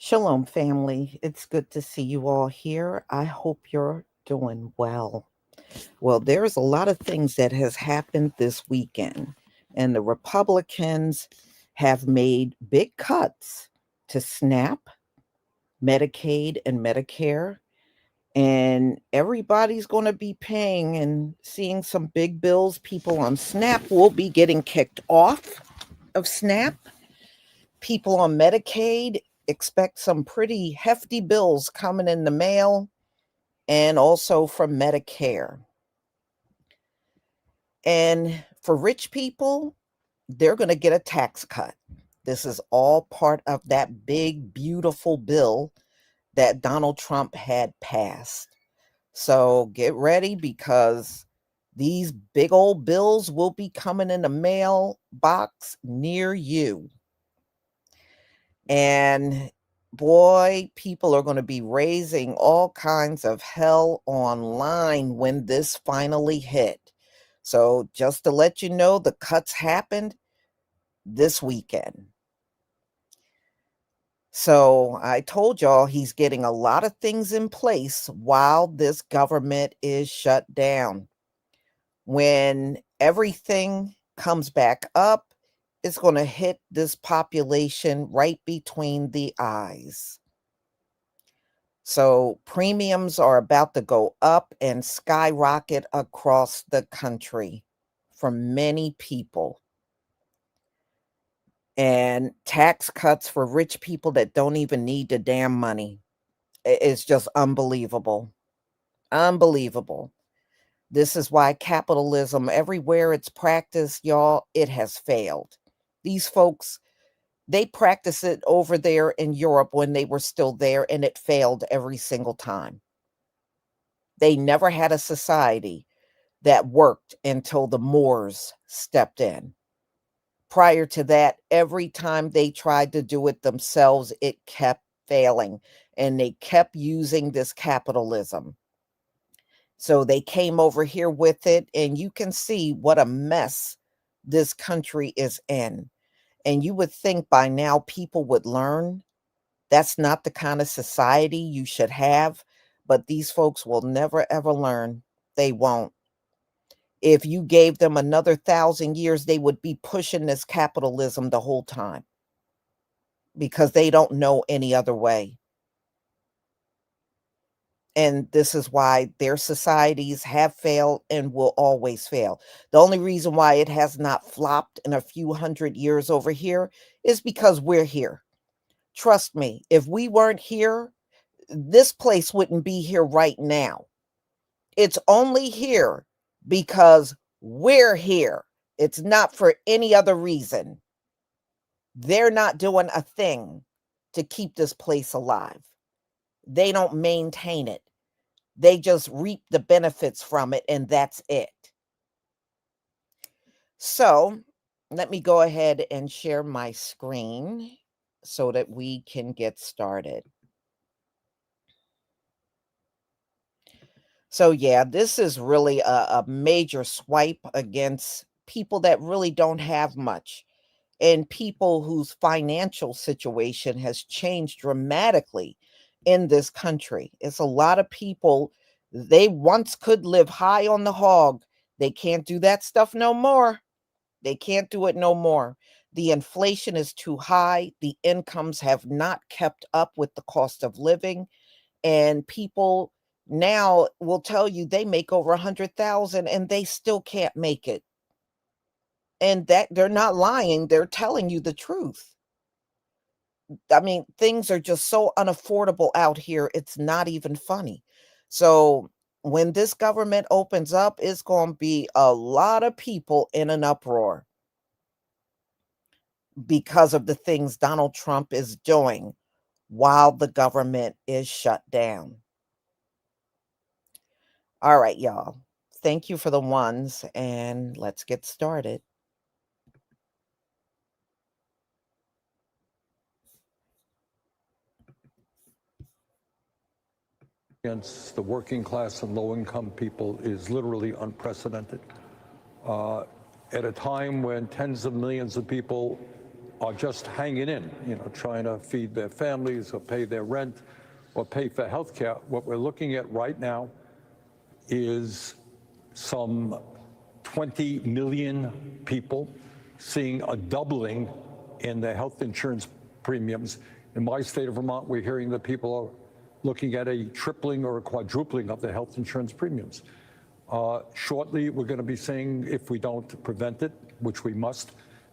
Shalom, family. It's good to see you all here. I hope you're doing well. Well, there's a lot of things that has happened this weekend, and the Republicans have made big cuts to SNAP, Medicaid, and Medicare, and everybody's going to be paying and seeing some big bills. People on SNAP will be getting kicked off of SNAP. People on Medicaid expect some pretty hefty bills coming in the mail and also from Medicare. And for rich people, they're going to get a tax cut. This is all part of that big, beautiful bill that Donald Trump had passed. So get ready because these big old bills will be coming in the mailbox near you. And boy, people are going to be raising all kinds of hell online when this finally hit. So, just to let you know, the cuts happened this weekend. So, I told y'all he's getting a lot of things in place while this government is shut down. When everything comes back up, it's going to hit this population right between the eyes. So premiums are about to go up and skyrocket across the country for many people. And tax cuts for rich people that don't even need the damn money. It's just unbelievable. Unbelievable. This is why capitalism, everywhere it's practiced, y'all, it has failed. These folks, they practice it over there in Europe when they were still there, and it failed every single time. They never had a society that worked until the Moors stepped in. Prior to that, every time they tried to do it themselves, it kept failing, and they kept using this capitalism. So they came over here with it, and you can see what a mess this country is in. And you would think by now people would learn that's not the kind of society you should have, but these folks will never ever learn. They won't. If you gave them another 1,000 years, they would be pushing this capitalism the whole time because they don't know any other way. And this is why their societies have failed and will always fail. The only reason why it has not flopped in a few hundred years over here is because we're here. Trust me, if we weren't here, this place wouldn't be here right now. It's only here because we're here. It's not for any other reason. They're not doing a thing to keep this place alive. They don't maintain it. They just reap the benefits from it, and that's it. So let me go ahead and share my screen so that we can get started. So, yeah, this is really a major swipe against people that really don't have much and people whose financial situation has changed dramatically in this country. It's a lot of people, they once could live high on the hog. They can't do that stuff no more. They can't do it no more. The inflation is too high. The incomes have not kept up with the cost of living. And people now will tell you they make over 100,000 and they still can't make it. And that they're not lying, they're telling you the truth. I mean, things are just so unaffordable out here, it's not even funny. So, when this government opens up, it's going to be a lot of people in an uproar because of the things Donald Trump is doing while the government is shut down. All right, y'all. Thank you for the ones, and let's get started. Against the working class and low-income people is literally unprecedented. At a time when tens of millions of people are just hanging in, trying to feed their families or pay their rent or pay for health care. What we're looking at right now is some 20 million people seeing a doubling in their health insurance premiums. In my state of Vermont, we're hearing that people are looking at a tripling or a quadrupling of their health insurance premiums. Shortly, we're going to be seeing, if we don't prevent it, which we must,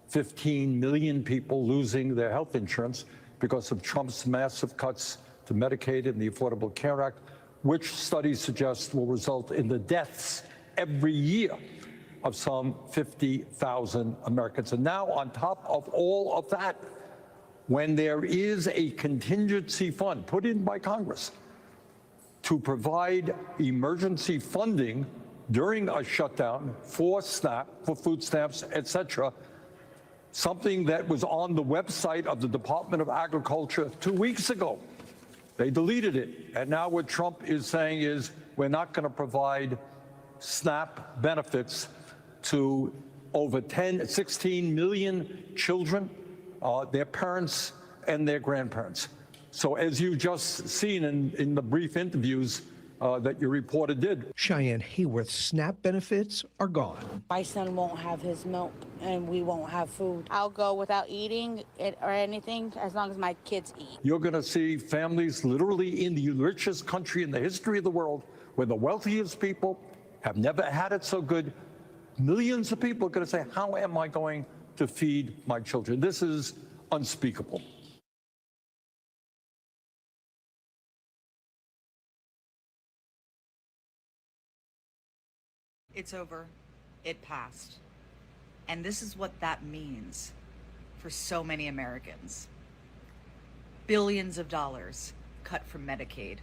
15 million people losing their health insurance because of Trump's massive cuts to Medicaid and the Affordable Care Act, which studies suggest will result in the deaths every year of some 50,000 Americans. And now, on top of all of that, when there is a contingency fund put in by Congress to provide emergency funding during a shutdown for SNAP, for food stamps, et cetera, something that was on the website of the Department of Agriculture 2 weeks ago. They deleted it. And now what Trump is saying is we're not going to provide SNAP benefits to over 16 million children, their parents, and their grandparents. So as you've just seen in the brief interviews that your reporter did. Cheyenne Hayworth's SNAP benefits are gone. My son won't have his milk and we won't have food. I'll go without eating it or anything as long as my kids eat. You're going to see families literally in the richest country in the history of the world, where the wealthiest people have never had it so good. Millions of people are going to say, how am I going to feed my children? This is unspeakable. It's over. It passed. And this is what that means for so many Americans. Billions of dollars cut from Medicaid,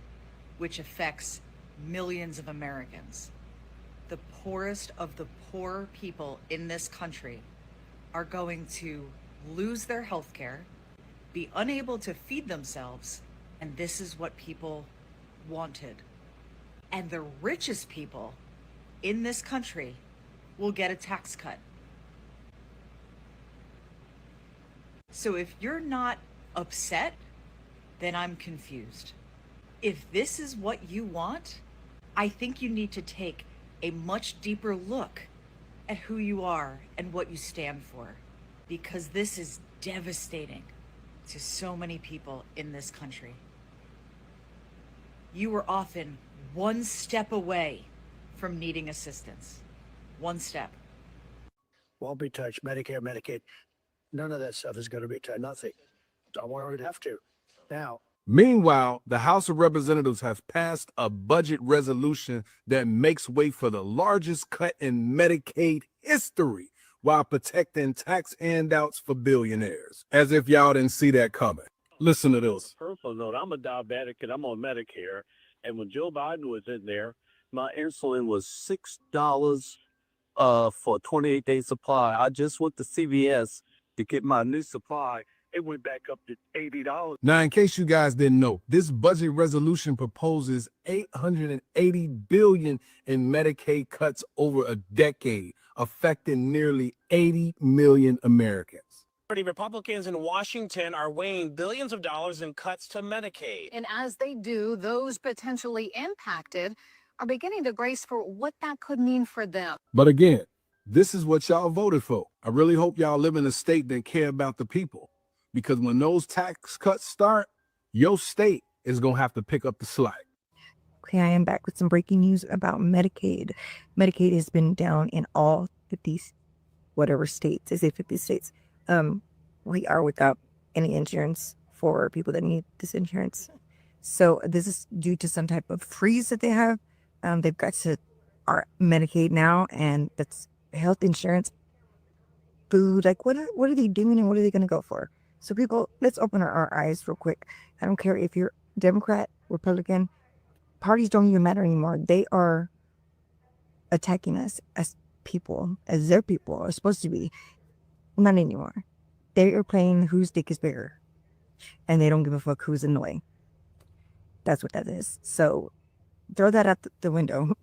which affects millions of Americans. The poorest of the poor people in this country are going to lose their health care, be unable to feed themselves, and this is what people wanted. And the richest people in this country will get a tax cut. So if you're not upset, then I'm confused. If this is what you want, I think you need to take a much deeper look at who you are and what you stand for, because this is devastating to so many people in this country. You are often one step away from needing assistance. One step. Won't be touched. Medicare, Medicaid, none of that stuff is going to be touched. Nothing. Don't worry, have to. Now. Meanwhile, the House of Representatives has passed a budget resolution that makes way for the largest cut in Medicaid history while protecting tax handouts for billionaires. As if y'all didn't see that coming. Listen to this. Personal note, I'm a diabetic and I'm on Medicare. And when Joe Biden was in there, my insulin was $6 for a 28-day supply. I just went to CVS to get my new supply. It went back up to $80. Now, in case you guys didn't know, this budget resolution proposes $880 billion in Medicaid cuts over a decade, affecting nearly 80 million Americans. Republicans in Washington are weighing billions of dollars in cuts to Medicaid. And as they do, those potentially impacted are beginning to brace for what that could mean for them. But again, this is what y'all voted for. I really hope y'all live in a state that care about the people, because when those tax cuts start, your state is going to have to pick up the slack. Okay, I am back with some breaking news about Medicaid. Medicaid has been down in all 50, whatever states, is it 50 states? We are without any insurance for people that need this insurance. So this is due to some type of freeze that they have. They've got to our Medicaid now, and that's health insurance, food. Like, what are they doing, and what are they going to go for? So people, let's open our eyes real quick. I don't care if you're Democrat, Republican, parties don't even matter anymore. They are attacking us as people, as their people are supposed to be. Not anymore. They are playing whose dick is bigger, and they don't give a fuck who's annoying. That's what that is. So throw that out the window.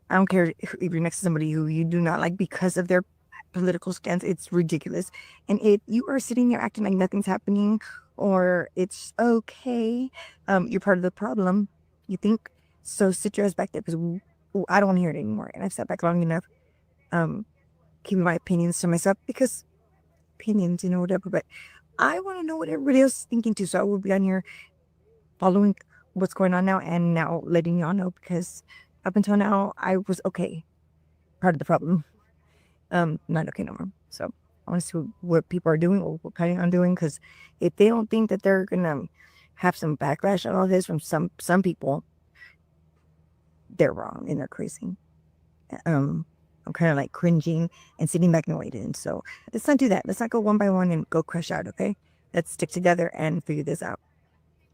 I don't care if you're next to somebody who you do not like because of their political stance. It's ridiculous. And you are sitting there acting like nothing's happening or it's okay. You're part of the problem. You think so? Sit your ass back there because I don't want to hear it anymore. And I've sat back long enough, keeping my opinions to myself because opinions, whatever. But I want to know what everybody else is thinking too. So I will be on here following what's going on now and now letting y'all know because up until now I was okay, part of the problem. Not okay no more. So I want to see what people are doing or what we're planning on doing because if they don't think that they're gonna have some backlash on all this from some people, they're wrong and they're crazy. I'm kind of like cringing and sitting back and waiting. So let's not do that. Let's not go one by one and go crush out. Okay, let's stick together and figure this out.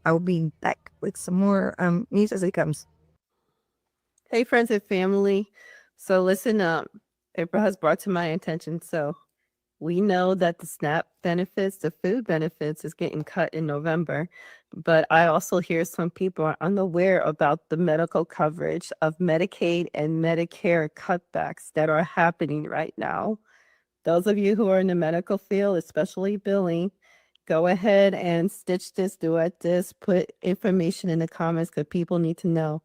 I will be back with some more news as it comes. Hey, friends and family. So listen up. April has brought to my attention. So we know that the SNAP benefits, the food benefits is getting cut in November. But I also hear some people are unaware about the medical coverage of Medicaid and Medicare cutbacks that are happening right now. Those of you who are in the medical field, especially billing, go ahead and stitch this, duet this, put information in the comments because people need to know.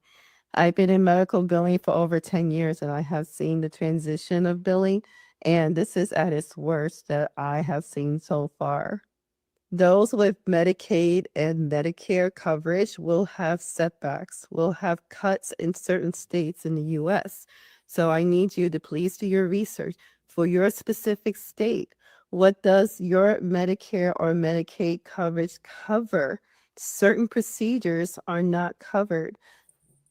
I've been in medical billing for over 10 years and I have seen the transition of billing, and this is at its worst that I have seen so far. Those with Medicaid and Medicare coverage will have setbacks, will have cuts in certain states in the US. So I need you to please do your research for your specific state. What does your Medicare or Medicaid coverage cover? Certain procedures are not covered.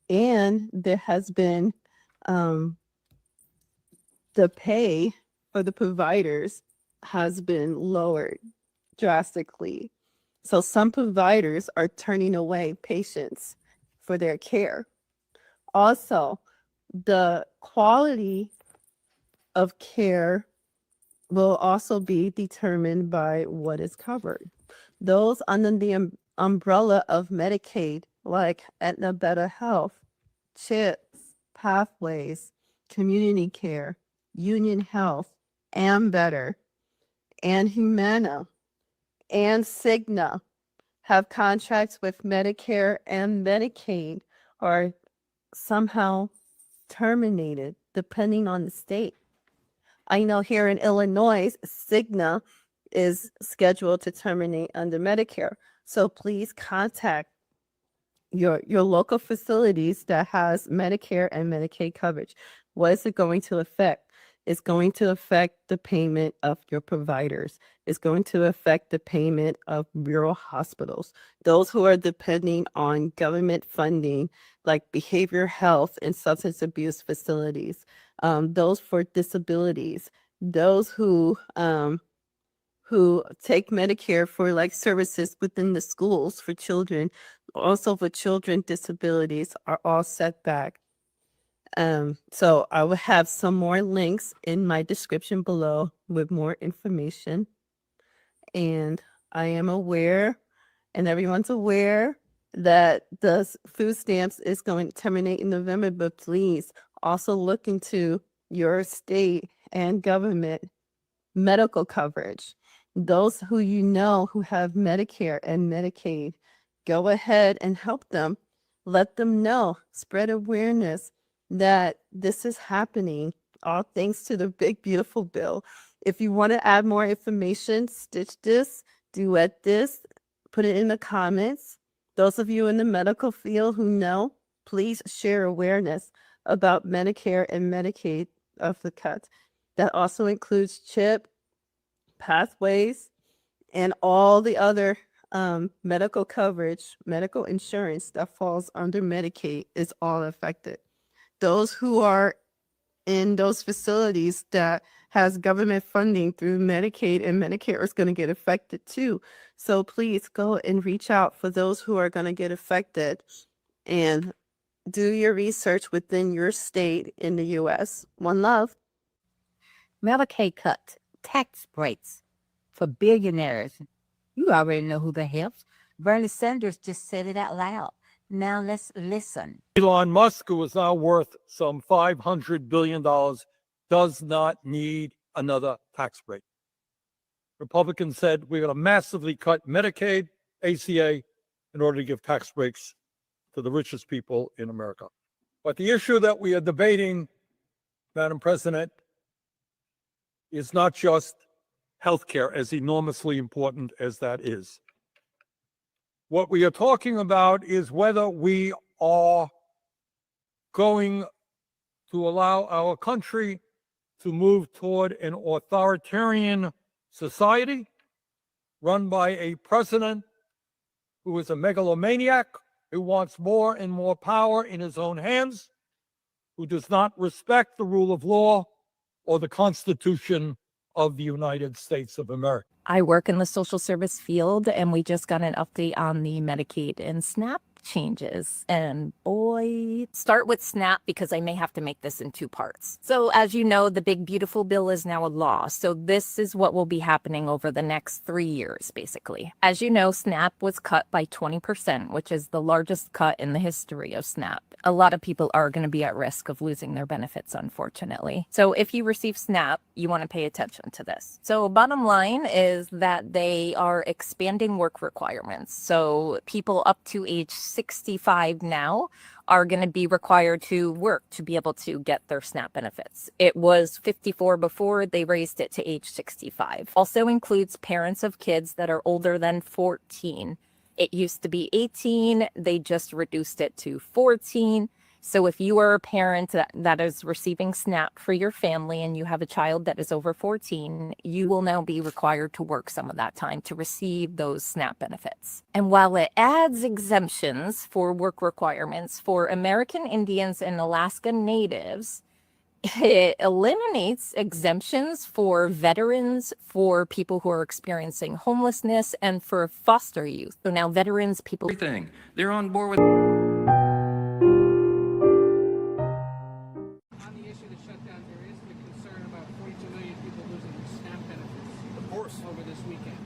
And there has been the pay for the providers has been lowered drastically. So some providers are turning away patients for their care. Also, the quality of care will also be determined by what is covered. Those under the umbrella of Medicaid, like Aetna Better Health, CHIPS, Pathways, Community Care, Union Health, and Better, and Humana, and Cigna have contracts with Medicare and Medicaid are somehow terminated depending on the state. I know here in Illinois, Cigna is scheduled to terminate under Medicare. So please contact your local facilities that has Medicare and Medicaid coverage. What is it going to affect? It's going to affect the payment of your providers. It's going to affect the payment of rural hospitals. Those who are depending on government funding, like behavioral health and substance abuse facilities, those for disabilities, those who take Medicare for like services within the schools for children, also for children disabilities are all set back. So I will have some more links in my description below with more information. And I am aware, and everyone's aware, that the food stamps is going to terminate in November, but please also look into your state and government medical coverage. Those who you know who have Medicare and Medicaid, go ahead and help them. Let them know, spread awareness that this is happening, all thanks to the big, beautiful bill. If you want to add more information, stitch this, duet this, put it in the comments. Those of you in the medical field who know, please share awareness about Medicare and Medicaid of the cuts. That also includes CHIP, Pathways, and all the other medical coverage, medical insurance that falls under Medicaid is all affected. Those who are in those facilities that has government funding through Medicaid and Medicare is going to get affected too. So please go and reach out for those who are going to get affected and do your research within your state in the U.S. One love. Medicaid cut, tax breaks for billionaires. You already know who that helps. Bernie Sanders just said it out loud. Now let's listen. Elon Musk, who is now worth some $500 billion, does not need another tax break. Republicans said we're going to massively cut Medicaid, ACA, in order to give tax breaks to the richest people in America. But the issue that we are debating, Madam President, is not just healthcare, as enormously important as that is. What we are talking about is whether we are going to allow our country to move toward an authoritarian society run by a president who is a megalomaniac, who wants more and more power in his own hands, who does not respect the rule of law or the Constitution of the United States of America. I work in the social service field, and we just got an update on the Medicaid and SNAP changes. And boy, start with SNAP because I may have to make this in two parts. So as you know, the big beautiful bill is now a law. So this is what will be happening over the next 3 years, basically. As you know, SNAP was cut by 20%, which is the largest cut in the history of SNAP. A lot of people are going to be at risk of losing their benefits, unfortunately. So if you receive SNAP, you want to pay attention to this. So bottom line is that they are expanding work requirements. So people up to age 65 now are going to be required to work to be able to get their SNAP benefits. It was 54 before, they raised it to age 65. Also includes parents of kids that are older than 14. It used to be 18, they just reduced it to 14. So if you are a parent that is receiving SNAP for your family and you have a child that is over 14, you will now be required to work some of that time to receive those SNAP benefits. And while it adds exemptions for work requirements for American Indians and Alaska Natives, it eliminates exemptions for veterans, for people who are experiencing homelessness, and for foster youth. So now veterans, people... Everything. They're on board with... Shutdown, there is the concern about 42 million people losing their SNAP benefits. Of course. Over this weekend.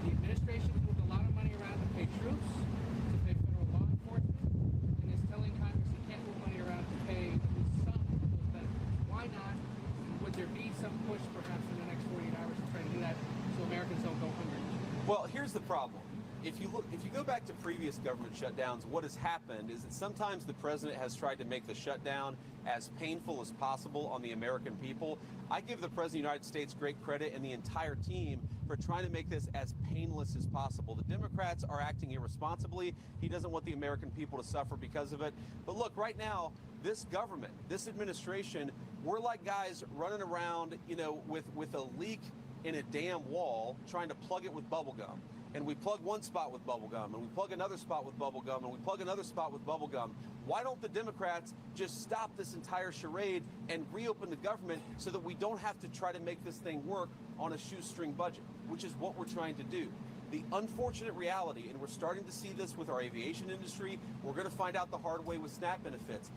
The administration has moved a lot of money around to pay troops, to pay federal law enforcement, and is telling Congress you can't move money around to pay at least some of those benefits. Why not? And would there be some push perhaps in the next 48 hours to try to do that so Americans don't go hungry? Well, here's the problem. If you go back to previous government shutdowns, what has happened is that sometimes the president has tried to make the shutdown as painful as possible on the American people. I give the president of the United States great credit and the entire team for trying to make this as painless as possible. The Democrats are acting irresponsibly. He doesn't want the American people to suffer because of it. But look, right now, this government, this administration, we're like guys running around, with a leak in a damn wall, trying to plug it with bubble gum. And we plug one spot with bubble gum, and we plug another spot with bubble gum, and we plug another spot with bubble gum. Why don't the Democrats just stop this entire charade and reopen the government so that we don't have to try to make this thing work on a shoestring budget, which is what we're trying to do. The unfortunate reality, and we're starting to see this with our aviation industry, we're going to find out the hard way with SNAP benefits.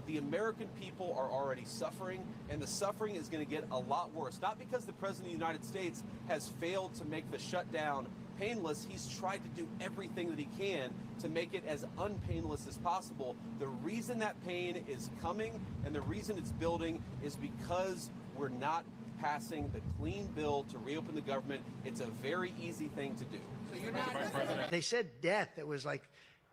The American people are already suffering, and the suffering is going to get a lot worse. Not because the President of the United States has failed to make the shutdown painless. He's tried to do everything that he can to make it as unpainless as possible. The reason that pain is coming and the reason it's building is because we're not passing the clean bill to reopen the government. It's a very easy thing to do. So you're not... They said death. It was like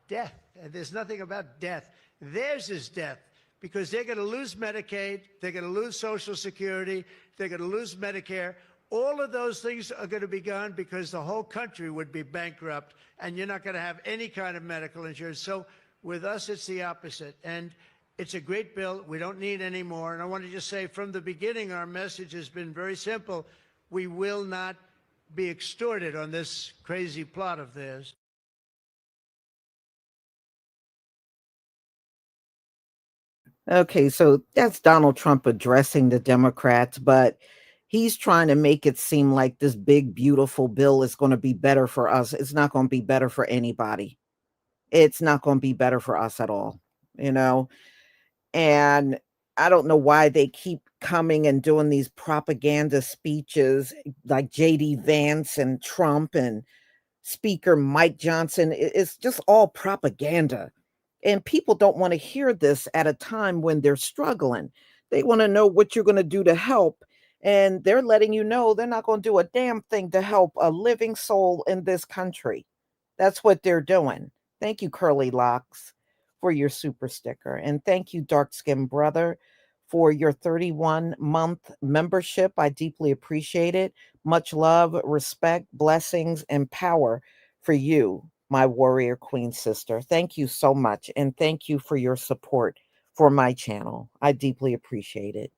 death. And there's nothing about death. Theirs is death because they're going to lose Medicaid. They're going to lose Social Security. They're going to lose Medicare. All of those things are going to be gone because the whole country would be bankrupt and you're not going to have any kind of medical insurance. So with us, it's the opposite. And it's a great bill. We don't need any more. And I want to just say from the beginning, our message has been very simple. We will not be extorted on this crazy plot of theirs. Okay, so that's Donald Trump addressing the Democrats, but he's trying to make it seem like this big, beautiful bill is going to be better for us. It's not going to be better for anybody. It's not going to be better for us at all, And I don't know why they keep coming and doing these propaganda speeches like J.D. Vance and Trump and Speaker Mike Johnson. It's just all propaganda. And people don't want to hear this at a time when they're struggling. They want to know what you're going to do to help. And they're letting you know they're not going to do a damn thing to help a living soul in this country. That's what they're doing. Thank you, Curly Locks, for your super sticker. And thank you, Dark Skin Brother, for your 31-month membership. I deeply appreciate it. Much love, respect, blessings, and power for you, my warrior queen sister. Thank you so much. And thank you for your support for my channel. I deeply appreciate it.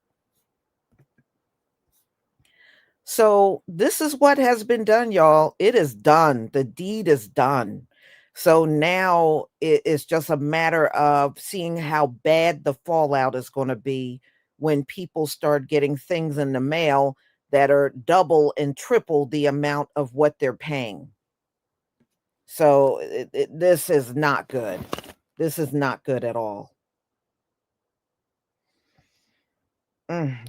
So this is what has been done, y'all. It is done. The deed is done. So now it's just a matter of seeing how bad the fallout is going to be when people start getting things in the mail that are double and triple the amount of what they're paying. So this is not good. This is not good at all.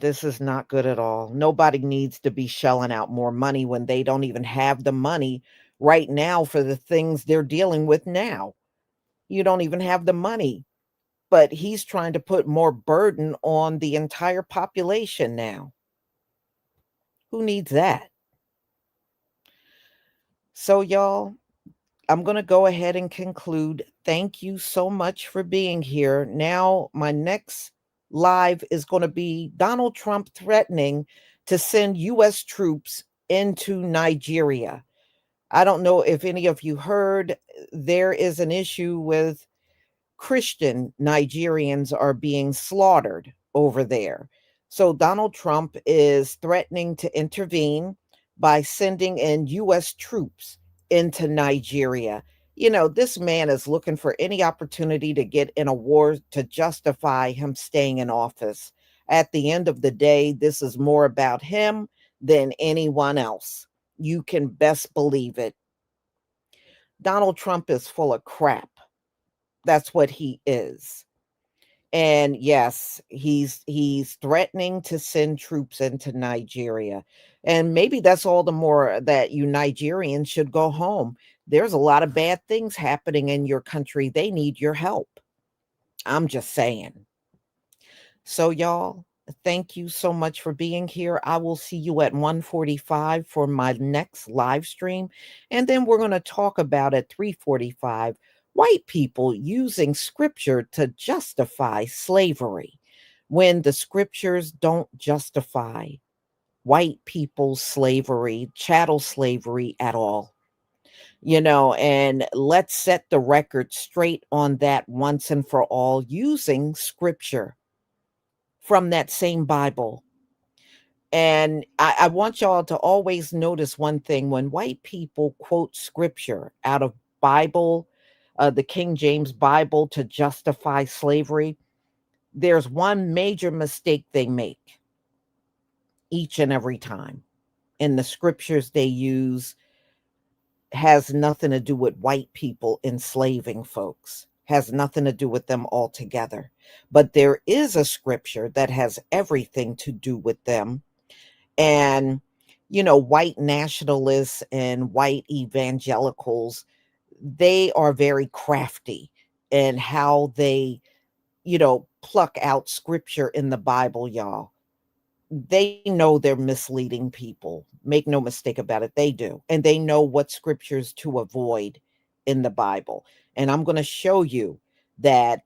This is not good at all. Nobody needs to be shelling out more money when they don't even have the money right now for the things they're dealing with now. You don't even have the money, but he's trying to put more burden on the entire population now. Who needs that? So, y'all, I'm going to go ahead and conclude. Thank you so much for being here. Now, my next live is going to be Donald Trump threatening to send U.S. troops into Nigeria. I don't know if any of you heard, there is an issue with Christian Nigerians are being slaughtered over there. So Donald Trump is threatening to intervene by sending in U.S. troops into Nigeria. You know, this man is looking for any opportunity to get in a war to justify him staying in office. At the end of the day, this is more about him than anyone else. You can best believe it. Donald Trump is full of crap. That's what he is. And yes, he's threatening to send troops into Nigeria. And maybe that's all the more that you Nigerians should go home. There's a lot of bad things happening in your country. They need your help. I'm just saying. So y'all, thank you so much for being here. I will see you at 1:45 for my next live stream. And then we're going to talk about at 3:45 white people using scripture to justify slavery when the scriptures don't justify white people's slavery, chattel slavery at all. You know, and let's set the record straight on that once and for all using scripture from that same Bible. And I want y'all to always notice one thing when white people quote scripture out of Bible, the King James Bible to justify slavery, there's one major mistake they make each and every time. And the scriptures they use has nothing to do with white people enslaving folks, has nothing to do with them altogether. But there is a scripture that has everything to do with them. And, you know, white nationalists and white evangelicals, they are very crafty in how they, you know, pluck out scripture in the Bible, y'all. They know they're misleading people. Make no mistake about it. They do. And they know what scriptures to avoid in the Bible. And I'm going to show you that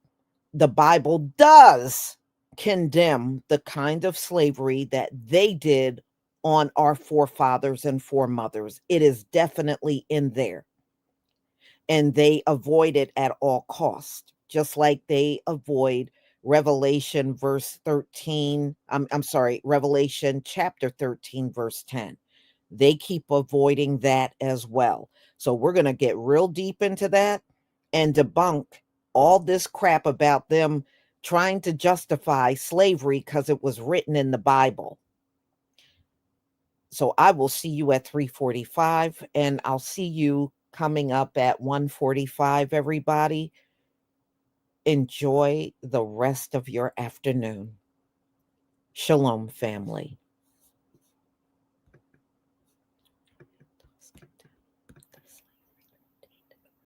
the Bible does condemn the kind of slavery that they did on our forefathers and foremothers. It is definitely in there. And they avoid it at all costs, just like they avoid Revelation verse 13. I'm sorry, Revelation chapter 13, verse 10. They keep avoiding that as well. So we're going to get real deep into that and debunk all this crap about them trying to justify slavery because it was written in the Bible. So I will see you at 3:45, and I'll see you coming up at 1:45, everybody. Enjoy the rest of your afternoon. Shalom, family.